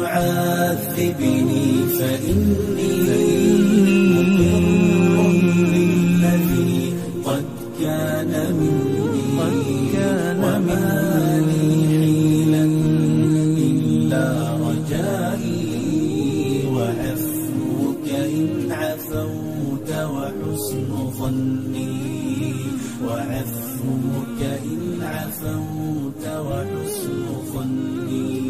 تعذبني فإني مقر بالذي قد كان مني وما لي حيلة إلا رجائي وعفوك إن عفوت وحسن ظني وعفوك إن عفوت وحسن ظني.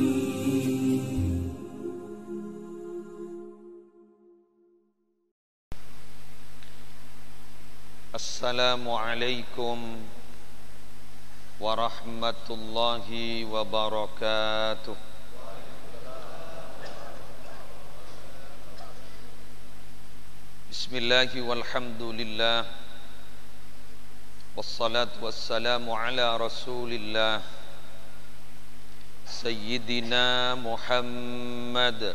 Assalamualaikum warahmatullahi wabarakatuh. Bismillahi walhamdulillah wassalatu wassalamu ala rasulillah Sayyidina Muhammad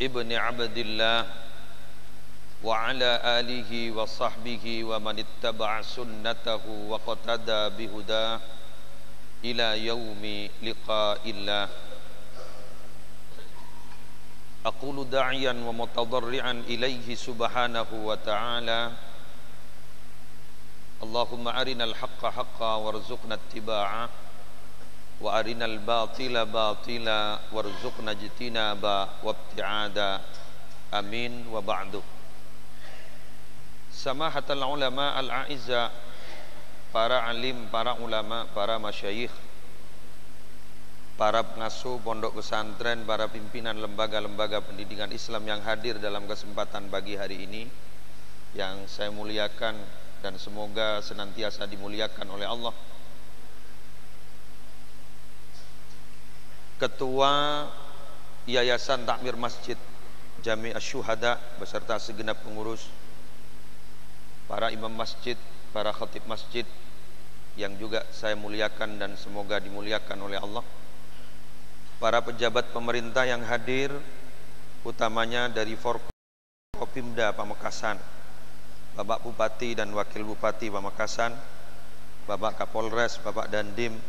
ibni Abdillah wa ala alihi wa sahbihi wa man ittaba'a sunnatahu wa qatada bihuda ila yaumi liqa'illah. Aqulu da'iyan wa mutadarri'an ilaihi subhanahu wa ta'ala, Allahumma arinal haqqa haqqa warzuqna ittiba'a wa arinal batila batila warzuqna ijtinaba wa ibti'ada. Amin wa ba'du. Samahatul ulama al-a'izza, para alim, para ulama, para masyayikh, para pengasuh pondok pesantren, para pimpinan lembaga-lembaga pendidikan Islam yang hadir dalam kesempatan pagi hari ini, yang saya muliakan dan semoga senantiasa dimuliakan oleh Allah. Ketua Yayasan Takmir Masjid Jami' Asy-Syuhada beserta segenap pengurus, para imam masjid, para khatib masjid yang juga saya muliakan dan semoga dimuliakan oleh Allah, para pejabat pemerintah yang hadir, utamanya dari Forkopimda Pamekasan, Bapak Bupati dan Wakil Bupati Pamekasan, Bapak Kapolres, Bapak Dandim,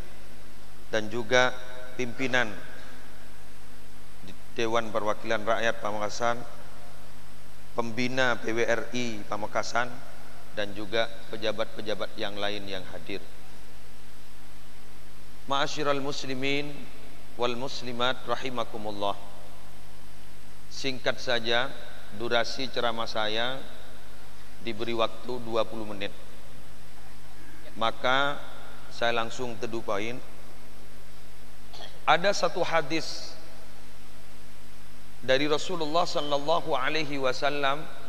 dan juga pimpinan Dewan Perwakilan Rakyat Pamekasan, pembina PWRI Pamekasan, dan juga pejabat-pejabat yang lain yang hadir. Ma'asyiral muslimin wal muslimat rahimakumullah. Singkat saja, durasi ceramah saya diberi waktu 20 menit. Maka saya langsung to the point. Ada satu hadis dari Rasulullah sallallahu alaihi wasallam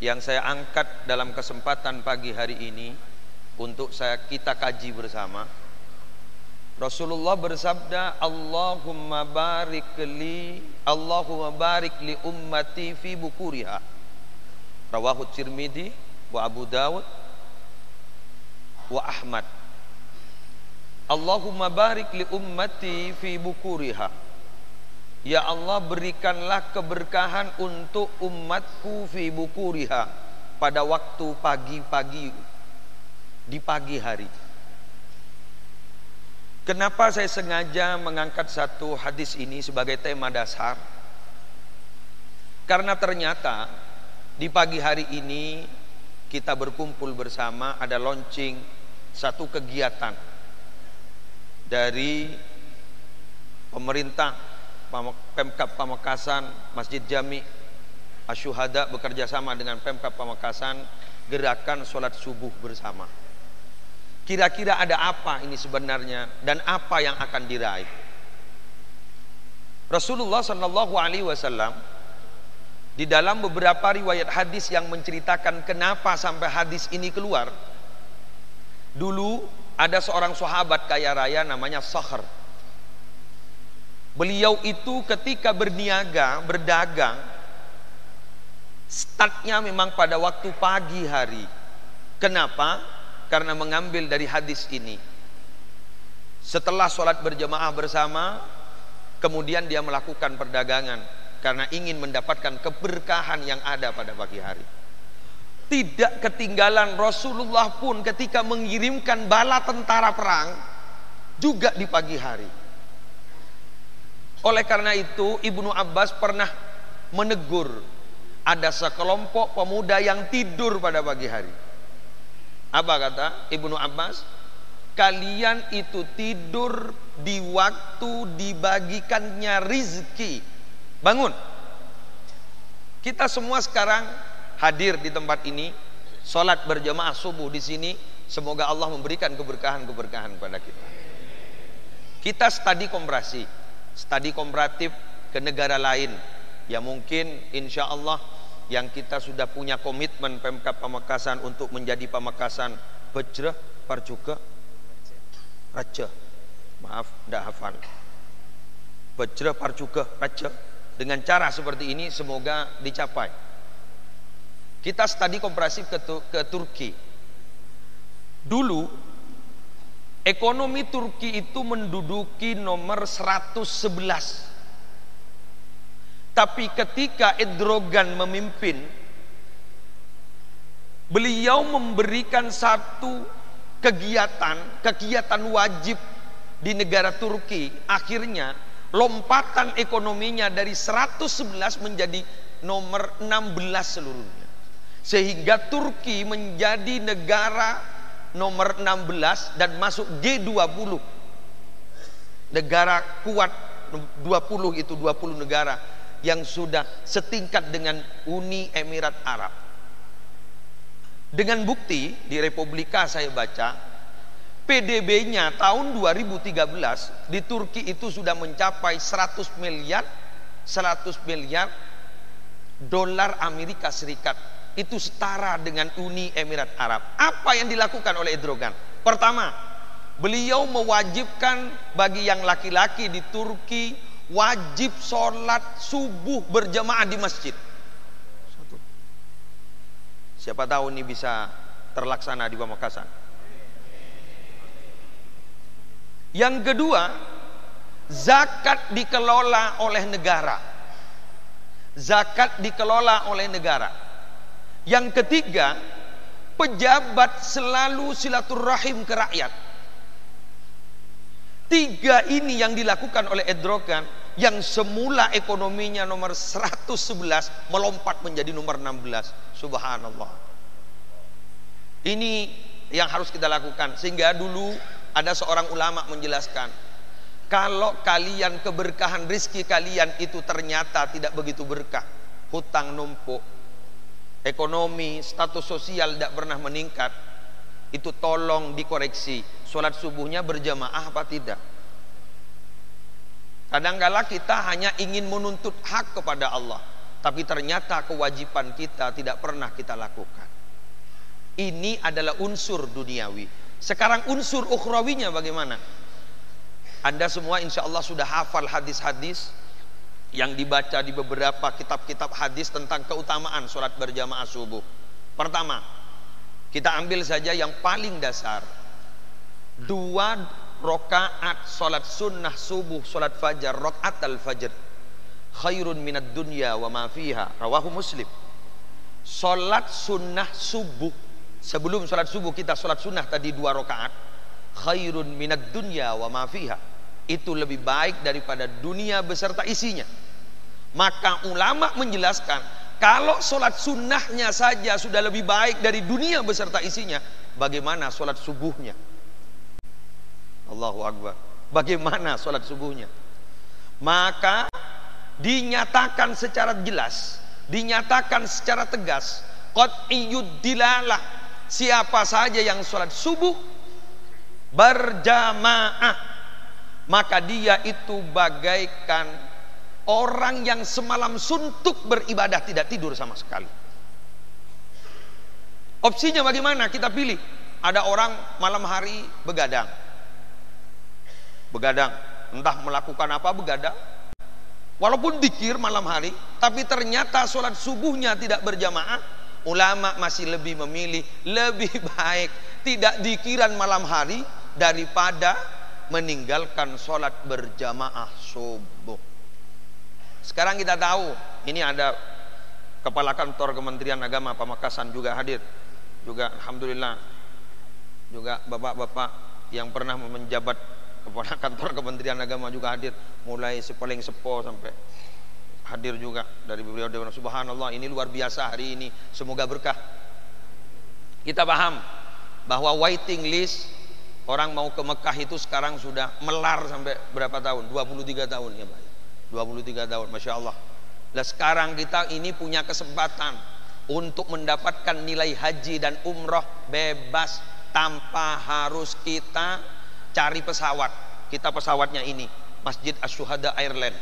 yang saya angkat dalam kesempatan pagi hari ini untuk kita kaji bersama. Rasulullah bersabda, Allahumma barik li ummati fi bukuriha. Rawahu Tirmidzi wa Abu Dawud wa Ahmad. Allahumma barik li ummati fi bukuriha. Ya Allah, berikanlah keberkahan untuk umatku fi bukuriha, pada waktu pagi-pagi, di pagi hari. Kenapa saya sengaja mengangkat satu hadis ini sebagai tema dasar? Karena ternyata di pagi hari ini kita berkumpul bersama, ada launching satu kegiatan dari pemerintah Pemkab Pamekasan, Masjid Jami' Asy-Syuhada bekerja sama dengan Pemkab Pamekasan, gerakan sholat subuh bersama. Kira-kira ada apa ini sebenarnya dan apa yang akan diraih? Rasulullah Shallallahu Alaihi Wasallam di dalam beberapa riwayat hadis yang menceritakan kenapa sampai hadis ini keluar. Dulu ada seorang sahabat kaya raya namanya Sakhr. Beliau itu ketika berniaga, berdagang, startnya memang pada waktu pagi hari. Kenapa? Karena mengambil dari hadis ini. Setelah sholat berjamaah bersama, kemudian dia melakukan perdagangan karena ingin mendapatkan keberkahan yang ada pada pagi hari. Tidak ketinggalan Rasulullah pun ketika mengirimkan bala tentara perang juga di pagi hari. Oleh karena itu Ibnu Abbas pernah menegur ada sekelompok pemuda yang tidur pada pagi hari. Apa kata Ibnu Abbas? Kalian itu tidur di waktu dibagikannya rizki. Bangun. Kita semua sekarang hadir di tempat ini, sholat berjamaah subuh di sini. Semoga Allah memberikan keberkahan-keberkahan kepada kita. Kita studi komparatif ke negara lain. Ya mungkin insya Allah yang kita sudah punya komitmen Pemkab Pamekasan untuk menjadi Pamekasan Bejreh Parjuga Raja. Maaf, tidak hafal. Bejreh Parjuga Raja. Dengan cara seperti ini semoga dicapai. Kita studi komparatif ke Turki. Dulu ekonomi Turki itu menduduki nomor 111. Tapi ketika Erdogan memimpin, beliau memberikan satu kegiatan wajib di negara Turki. Akhirnya lompatan ekonominya dari 111 menjadi nomor 16 seluruhnya. Sehingga Turki menjadi negara nomor 16 dan masuk G20. Negara kuat 20 itu 20 negara yang sudah setingkat dengan Uni Emirat Arab. Dengan bukti di Republika saya baca PDB-nya tahun 2013 di Turki itu sudah mencapai 100 miliar dolar Amerika Serikat. Itu setara dengan Uni Emirat Arab. Apa yang dilakukan oleh Erdogan? Pertama, beliau mewajibkan bagi yang laki-laki di Turki wajib sholat subuh berjamaah di masjid. Satu. Siapa tahu ini bisa terlaksana di Pamekasan. Yang kedua, zakat dikelola oleh negara. Zakat dikelola oleh negara. Yang ketiga, pejabat selalu silaturahim ke rakyat. Tiga ini yang dilakukan oleh Erdogan, yang semula ekonominya nomor 111 melompat menjadi nomor 16. Subhanallah. Ini yang harus kita lakukan. Sehingga dulu ada seorang ulama menjelaskan, kalau kalian keberkahan rizki kalian itu ternyata tidak begitu berkah, hutang numpuk, ekonomi, status sosial tidak pernah meningkat, itu tolong dikoreksi. Sholat subuhnya berjamaah apa tidak? Kadangkala kita hanya ingin menuntut hak kepada Allah, tapi ternyata kewajiban kita tidak pernah kita lakukan. Ini adalah unsur duniawi. Sekarang unsur ukhrawinya bagaimana? Anda semua insya Allah sudah hafal hadis-hadis yang dibaca di beberapa kitab-kitab hadis tentang keutamaan sholat berjamaah subuh. Pertama, kita ambil saja yang paling dasar. 2 rakaat sholat sunnah subuh, sholat fajar, rakaat al-fajr khairun minad dunya wa ma fiha, rawahu Muslim. Sholat sunnah subuh, sebelum sholat subuh kita sholat sunnah tadi 2 rakaat, khairun minad dunya wa ma fiha, itu lebih baik daripada dunia beserta isinya. Maka ulama menjelaskan, kalau sholat sunnahnya saja sudah lebih baik dari dunia beserta isinya, bagaimana sholat subuhnya? Allahu Akbar. Bagaimana sholat subuhnya? Maka dinyatakan secara jelas, dinyatakan secara tegas, qat'iyyud dilalah, siapa saja yang sholat subuh berjamaah, maka dia itu bagaikan orang yang semalam suntuk beribadah, tidak tidur sama sekali. Opsinya bagaimana? Kita pilih. Ada orang malam hari begadang, entah melakukan apa, begadang, walaupun dzikir malam hari, tapi ternyata sholat subuhnya tidak berjamaah. Ulama masih lebih memilih, lebih baik tidak dzikiran malam hari daripada meninggalkan sholat berjamaah subuh. Sekarang kita tahu, ini ada Kepala Kantor Kementerian Agama Pamekasan juga hadir, juga alhamdulillah, juga bapak-bapak yang pernah menjabat Kepala kantor Kementerian Agama juga hadir, mulai paling sepo sampai hadir juga dari beliau. Subhanallah, ini luar biasa hari ini, semoga berkah. Kita paham bahwa waiting list orang mau ke Mekah itu sekarang sudah melar sampai berapa tahun? 23 tahun ya Pak. 23 tahun, Masya Allah. Nah sekarang kita ini punya kesempatan untuk mendapatkan nilai haji dan umroh bebas tanpa harus kita cari pesawat. Kita pesawatnya ini Masjid Asy-Syuhada Airline.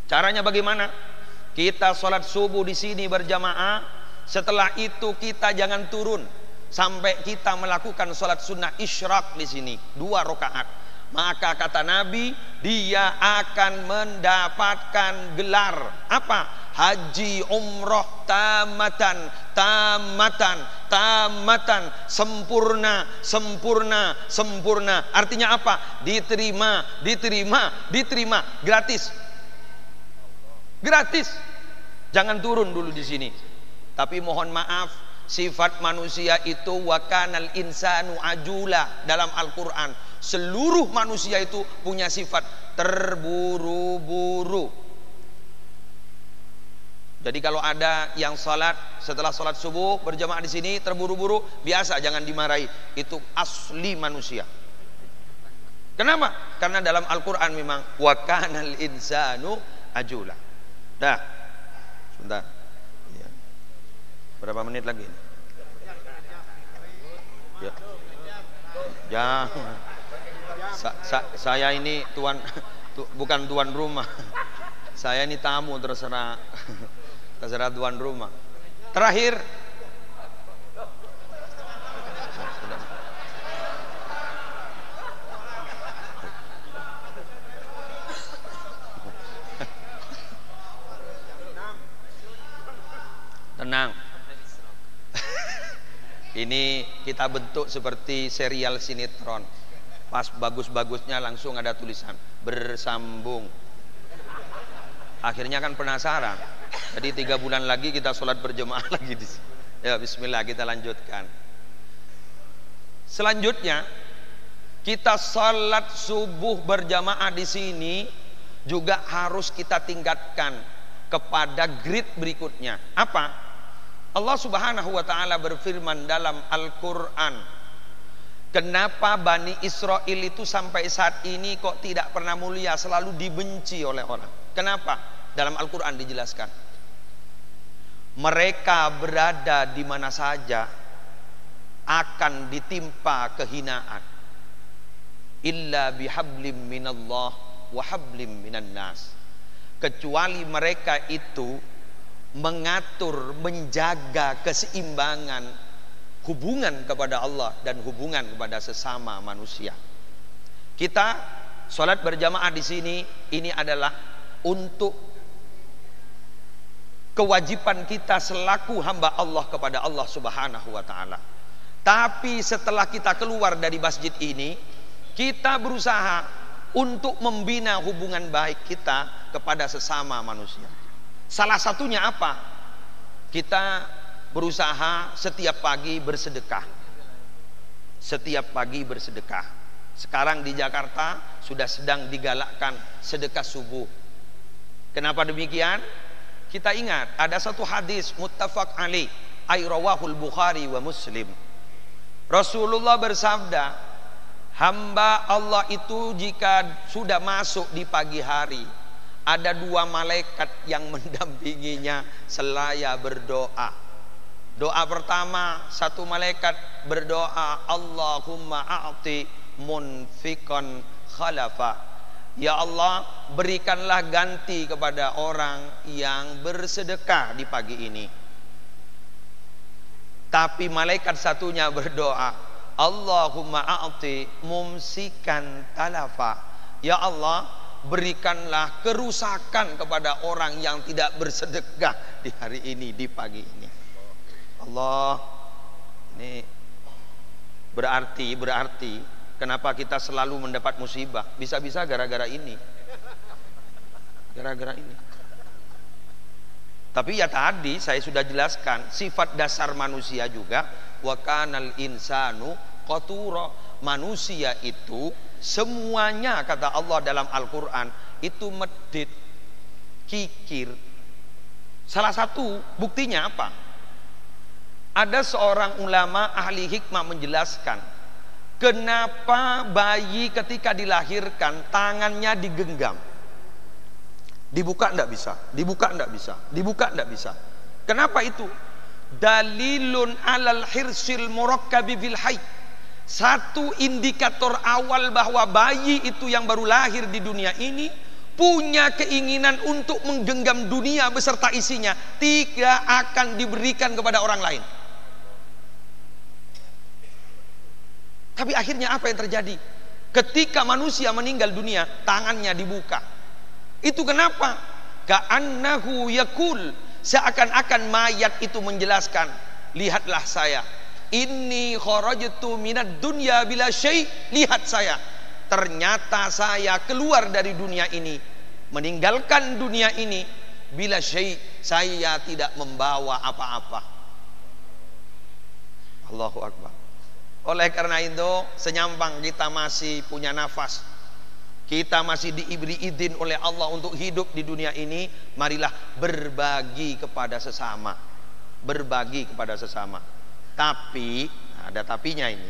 Caranya bagaimana? Kita sholat subuh di sini berjamaah. Setelah itu kita jangan turun sampai kita melakukan sholat sunnah isyraq di sini 2 rakaat. Maka kata Nabi, dia akan mendapatkan gelar apa? Haji umroh tamatan, tamatan, tamatan, sempurna, sempurna, sempurna. Artinya apa? Diterima, diterima, diterima, gratis. Gratis. Jangan turun dulu di sini. Tapi mohon maaf, sifat manusia itu wakanal insanu ajula dalam Al-Quran. Seluruh manusia itu punya sifat terburu-buru. Jadi kalau ada yang sholat setelah sholat subuh berjamaah di sini terburu-buru, biasa, jangan dimarahi. Itu asli manusia. Kenapa? Karena dalam Al-Quran memang wakanal insanu ajula. Dah, sebentar. Ya. Berapa menit lagi? Ya. Jangan. Saya ini bukan tuan rumah. Saya ini tamu, terserah tuan rumah. Terakhir, tenang. Ini kita bentuk seperti serial sinetron. Pas bagus-bagusnya langsung ada tulisan bersambung. Akhirnya kan penasaran. Jadi 3 bulan lagi kita sholat berjemaah lagi di sini. Ya bismillah, kita lanjutkan. Selanjutnya kita sholat subuh berjamaah di sini juga harus kita tingkatkan kepada grade berikutnya. Apa? Allah Subhanahu wa taala berfirman dalam Al-Qur'an, kenapa Bani Israel itu sampai saat ini kok tidak pernah mulia, selalu dibenci oleh orang? Kenapa? Dalam Al-Quran dijelaskan, mereka berada di mana saja akan ditimpa kehinaan, illa bihablim minallah wa hablim minan nas, kecuali mereka itu mengatur, menjaga keseimbangan hubungan kepada Allah dan hubungan kepada sesama manusia. Kita sholat berjamaah di sini, ini adalah untuk kewajiban kita selaku hamba Allah kepada Allah Subhanahu wa taala. Tapi setelah kita keluar dari masjid ini, kita berusaha untuk membina hubungan baik kita kepada sesama manusia. Salah satunya apa? Kita berusaha setiap pagi bersedekah. Setiap pagi bersedekah. Sekarang di Jakarta sudah sedang digalakkan sedekah subuh. Kenapa demikian? Kita ingat ada satu hadis muttafaq alaih, rawahul Bukhari wa Muslim. Rasulullah bersabda, hamba Allah itu jika sudah masuk di pagi hari, ada 2 malaikat yang mendampinginya selaya berdoa. Doa pertama, satu malaikat berdoa, Allahumma a'ti munfiqan khalafa. Ya Allah, berikanlah ganti kepada orang yang bersedekah di pagi ini. Tapi malaikat satunya berdoa, Allahumma a'ti mumsikan talafa. Ya Allah, berikanlah kerusakan kepada orang yang tidak bersedekah di hari ini, di pagi ini. Allah, ini berarti kenapa kita selalu mendapat musibah? Bisa-bisa gara-gara ini. Gara-gara ini. Tapi ya tadi saya sudah jelaskan, sifat dasar manusia juga wa kanal insanu qatura. Manusia itu Semuanya kata Allah dalam Al-Quran itu medit, kikir. Salah satu buktinya apa? Ada seorang ulama ahli hikmah menjelaskan kenapa bayi ketika dilahirkan tangannya digenggam. Dibuka enggak bisa, dibuka enggak bisa, dibuka enggak bisa. Kenapa itu? Dalilun alal hirsil murakkabi fil hayy. Satu indikator awal bahwa bayi itu yang baru lahir di dunia ini punya keinginan untuk menggenggam dunia beserta isinya, tidak akan diberikan kepada orang lain. Tapi akhirnya apa yang terjadi? Ketika manusia meninggal dunia, tangannya dibuka. Itu kenapa? Ka'annahu yakul, seakan-akan mayat itu menjelaskan, lihatlah saya, inni kharajtu minad dunya bila syai', lihat saya, ternyata saya keluar dari dunia ini, meninggalkan dunia ini bila syai', saya tidak membawa apa-apa. Allahu Akbar. Oleh karena itu, senyampang kita masih punya nafas, kita masih diberi izin oleh Allah untuk hidup di dunia ini, marilah berbagi kepada sesama. Berbagi kepada sesama. Tapi, ada tapinya ini.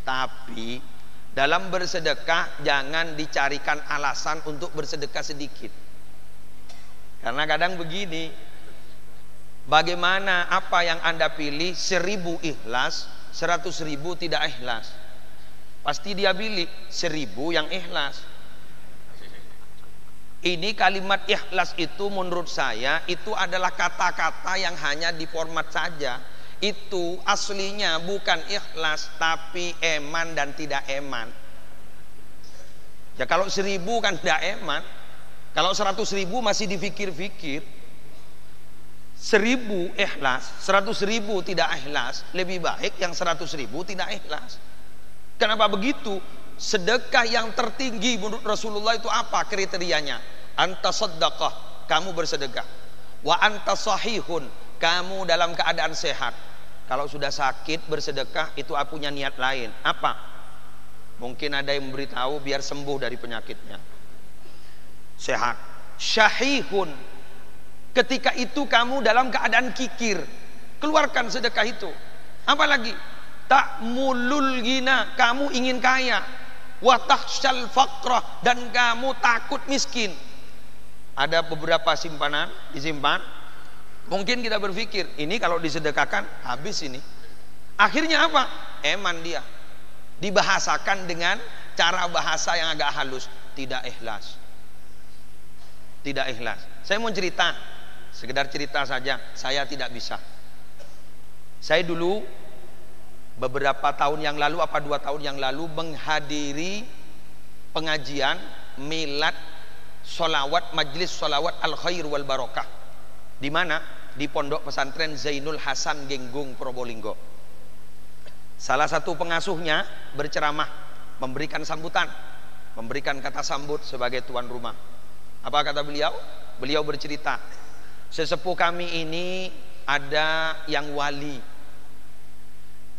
Tapi, dalam bersedekah jangan dicarikan alasan untuk bersedekah sedikit. Karena kadang begini, bagaimana apa yang Anda pilih 1000 ikhlas, 100.000 tidak ikhlas. Pasti dia pilih 1000 yang ikhlas. Ini kalimat ikhlas itu menurut saya itu adalah kata-kata yang hanya diformat saja. Itu aslinya bukan ikhlas tapi eman dan tidak eman. Ya kalau 1000 kan tidak eman. Kalau 100.000 masih dipikir-pikir. 1000 ikhlas, 100.000 tidak ikhlas, lebih baik yang 100.000 tidak ikhlas. Kenapa begitu? Sedekah yang tertinggi menurut Rasulullah itu apa kriterianya? Anta saddaqah, kamu bersedekah. Wa anta sahihun, kamu dalam keadaan sehat. Kalau sudah sakit bersedekah itu punya niat lain. Apa? Mungkin ada yang memberitahu biar sembuh dari penyakitnya. Sehat. Syahihun, ketika itu kamu dalam keadaan kikir, keluarkan sedekah itu. Apalagi ta'mulul ghina, kamu ingin kaya. Wa takhsyal faqrah, dan kamu takut miskin. Ada beberapa simpanan disimpan. Mungkin kita berpikir ini kalau disedekahkan habis ini. Akhirnya apa? Eman dia. Dibahasakan dengan cara bahasa yang agak halus, tidak ikhlas. Tidak ikhlas. Saya mau cerita, sekedar cerita saja. Saya tidak bisa. Saya dulu beberapa tahun yang lalu, 2 tahun yang lalu menghadiri pengajian milad solawat, majlis solawat al khair wal barokah. Di mana? Di Pondok Pesantren Zainul Hasan Genggung Probolinggo. Salah satu pengasuhnya berceramah, memberikan sambutan, memberikan kata sambut sebagai tuan rumah. Apa kata beliau? Beliau bercerita, sesepuh kami ini ada yang wali.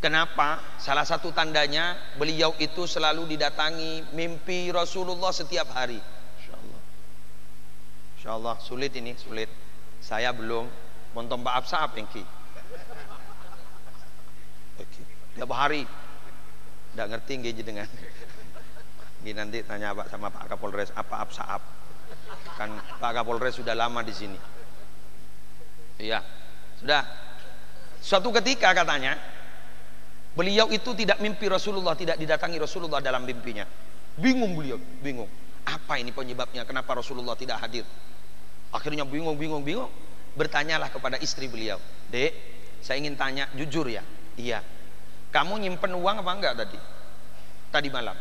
Kenapa? Salah satu tandanya beliau itu selalu didatangi mimpi Rasulullah setiap hari. Insya Allah sulit ini, sulit. Saya belum monton Pak Absa apa yang ki? Tiap hari, tidak ngerti nggih dengan. Ini nanti tanya Pak sama Pak Kapolres apa Absaap. Kan Pak Kapolres sudah lama di sini. Iya, sudah. Suatu ketika katanya, beliau itu tidak mimpi Rasulullah, tidak didatangi Rasulullah dalam mimpinya. Bingung beliau, bingung. Apa ini penyebabnya? Kenapa Rasulullah tidak hadir? Akhirnya bingung. Bertanyalah kepada istri beliau, Dek, saya ingin tanya jujur ya. Iya. Kamu nyimpen uang apa enggak tadi malam?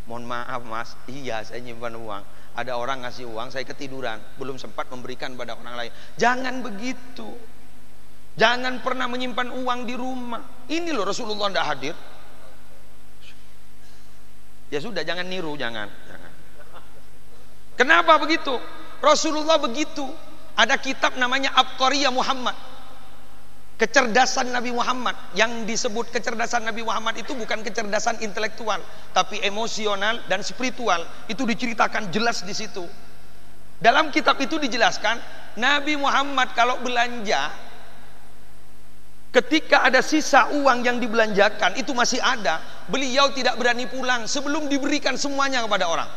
Mohon maaf mas, iya saya nyimpan uang. Ada orang ngasih uang, saya ketiduran, belum sempat memberikan pada orang lain. Jangan begitu. Jangan pernah menyimpan uang di rumah. Ini loh Rasulullah tidak hadir. Ya sudah, jangan niru, jangan. Kenapa begitu? Rasulullah begitu. Ada kitab namanya Abqariyah Muhammad. Kecerdasan Nabi Muhammad, yang disebut kecerdasan Nabi Muhammad itu bukan kecerdasan intelektual, tapi emosional dan spiritual. Itu diceritakan jelas di situ. Dalam kitab itu dijelaskan, Nabi Muhammad kalau belanja, ketika ada sisa uang yang dibelanjakan itu masih ada, beliau tidak berani pulang sebelum diberikan semuanya kepada orang.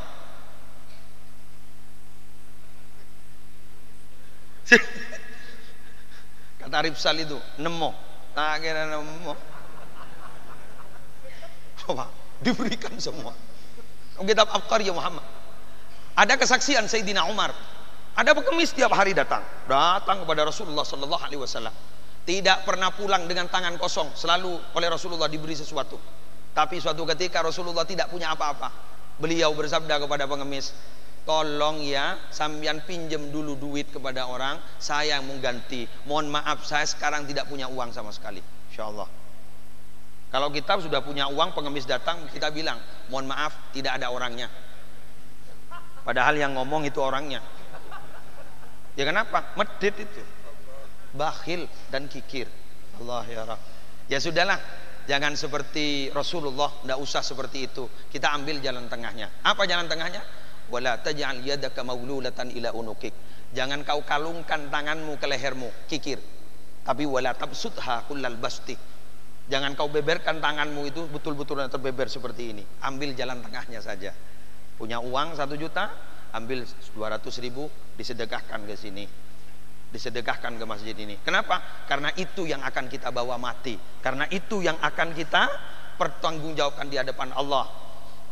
Kata Arif Sal itu nemo, tak kira nemo, coba diberikan semua. Kitab Abqariyah Muhammad. Ada kesaksian Sayyidina Umar. Ada pengemis tiap hari datang kepada Rasulullah Sallallahu Alaihi Wasallam. Tidak pernah pulang dengan tangan kosong, selalu oleh Rasulullah diberi sesuatu. Tapi suatu ketika Rasulullah tidak punya apa-apa. Beliau bersabda kepada pengemis, tolong ya, sambian pinjam dulu duit kepada orang, saya yang mengganti. Mohon maaf, saya sekarang tidak punya uang sama sekali. Insyaallah. Kalau kita sudah punya uang, pengemis datang, kita bilang, mohon maaf, tidak ada orangnya. Padahal yang ngomong itu orangnya. Ya kenapa? Medit itu. Bakhil dan kikir. Allah ya Rabb. Ya sudahlah, jangan seperti Rasulullah, tidak usah seperti itu. Kita ambil jalan tengahnya. Apa jalan tengahnya? Wala taj'al yadaka maglulatan ila unukik. Jangan kau kalungkan tanganmu ke lehermu, kikir. Tapi wala tabsutha kullal basti. Jangan kau beberkan tanganmu itu betul-betul terbeber seperti ini. Ambil jalan tengahnya saja. Punya uang 1 juta, ambil 200.000, disedekahkan ke sini, disedekahkan ke masjid ini. Kenapa? Karena itu yang akan kita bawa mati. Karena itu yang akan kita pertanggungjawabkan di hadapan Allah.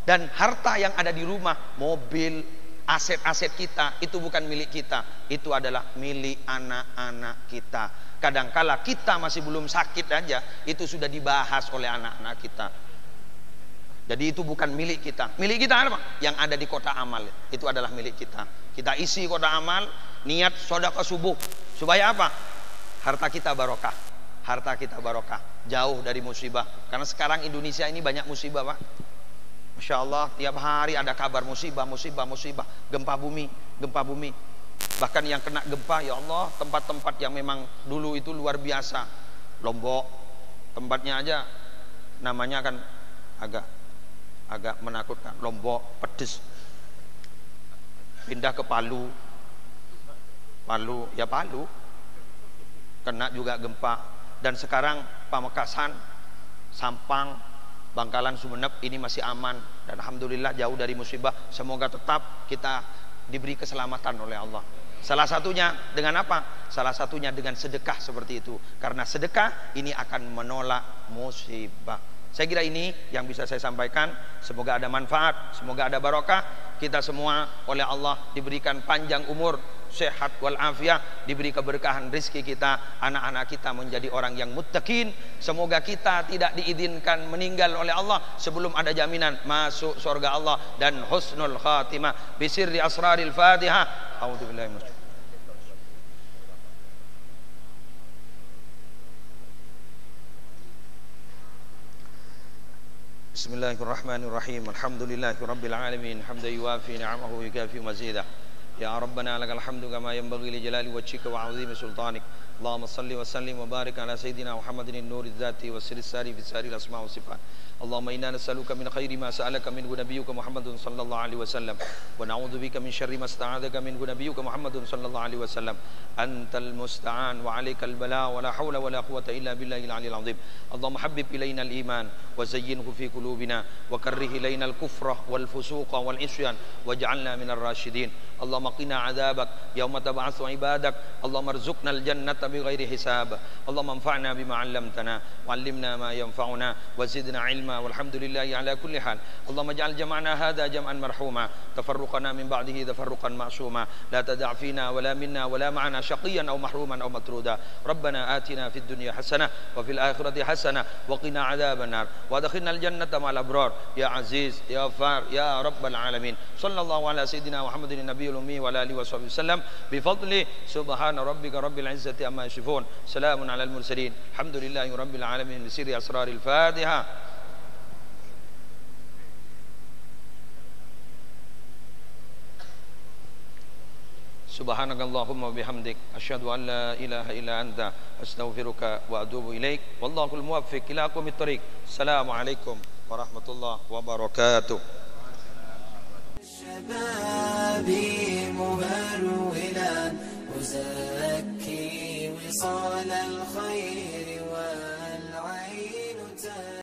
Dan harta yang ada di rumah, mobil, aset-aset kita, itu bukan milik kita. Itu adalah milik anak-anak kita. Kadangkala kita masih belum sakit aja, itu sudah dibahas oleh anak-anak kita. Jadi itu bukan milik kita. Milik kita apa? Yang ada di kotak amal. Itu adalah milik kita. Kita isi kotak amal, niat sedekah subuh. Supaya apa? Harta kita barokah. Harta kita barokah. Jauh dari musibah. Karena sekarang Indonesia ini banyak musibah, Pak. Masya Allah, tiap hari ada kabar musibah, gempa bumi. Bahkan yang kena gempa, ya Allah, tempat-tempat yang memang dulu itu luar biasa. Lombok, tempatnya aja namanya kan agak menakutkan. Lombok, pedes. Pindah ke Palu, kena juga gempa. Dan sekarang Pamekasan, Sampang, Bangkalan, Sumeneb ini masih aman dan alhamdulillah jauh dari musibah. Semoga tetap kita diberi keselamatan oleh Allah. Salah satunya dengan apa? Salah satunya dengan sedekah seperti itu. Karena sedekah ini akan menolak musibah. Saya kira ini yang bisa saya sampaikan. Semoga ada manfaat, semoga ada barokah. Kita semua oleh Allah diberikan panjang umur, sehat walafiat, diberi keberkahan rizki kita, anak-anak kita menjadi orang yang muttaqin. Semoga kita tidak diizinkan meninggal oleh Allah sebelum ada jaminan masuk surga Allah dan husnul khatimah. Bisirri asraril Fatihah. A'udzubillahi minasyaitonir rajim. Bismillahirrahmanirrahim. Alhamdulillahirabbil alamin. Hamdan yuwafi ni'amahu wa yukafi mazidah. Ya Rabbana lakal hamdu kama yanbaghi li jalali wajhika wa 'azimi sultanik. Allahumma salli wa sallim wa barik ala sayyidina Muhammadin an-nuri dzati wa sirri sari fi sari al-asma wa sifat. Allahumma inna nas'aluka min khairi ma sa'alaka minhu nabiyyuka Muhammadun sallallahu alaihi wasallam wa na'udzu bika min syarri ma sta'adzaka minhu nabiyyuka Muhammadun sallallahu alaihi wasallam. Antal musta'an wa 'alaikal bala wa la haula wa la quwwata illa billahil 'aliyyil 'azim. Allahumma habbib ilaina al-iman wa zayyinhu fi qulubina wa karrih ilaina al-kufra wal fusuqa wal isyan waj'alna minar rasyidin. Allahumma qina 'adzabak yauma tab'atsu 'ibadak. Allahumma arzuqna al-jannata bighairi hisab. Allahumma anfa'na bima 'allamtana wa 'allimna ma yanfa'una wa zidna 'ilma walhamdulillahi ala kulli hal. Allahumma ij'al jam'ana hadha jam'an marhuma tafarruqana min ba'dihi tafarruqan ma'suma la tada' fina wa la minna wa la ma'ana shaqiyan aw mahruman aw matruda. Rabbana atina fid dunya hasanah wa fil akhirati hasanah wa qina 'adzaban nar wa adkhilna al-jannata ma'al abrar ya aziz ya ghafar ya rabbal alamin. Sallallahu ala sayyidina Muhammadin nabiyil ummi wa ala alihi washabihi wasallam bi fadli subhana rabbika rabbil izzati amma yasifun. Salamun alal mursalin. Alhamdulillahi rabbil alamin. Bi sirri asraril Fatihah. Subhanakallahumma bihamdik asyhadu an la ilaha illa anta astaghfiruka wa atubu ilaik. Wallahul muwaffiq ila aqwamit thoriq. Assalamualaikum warahmatullahi wabarakatuh. شبابي مهرولا أزكي وصال الخير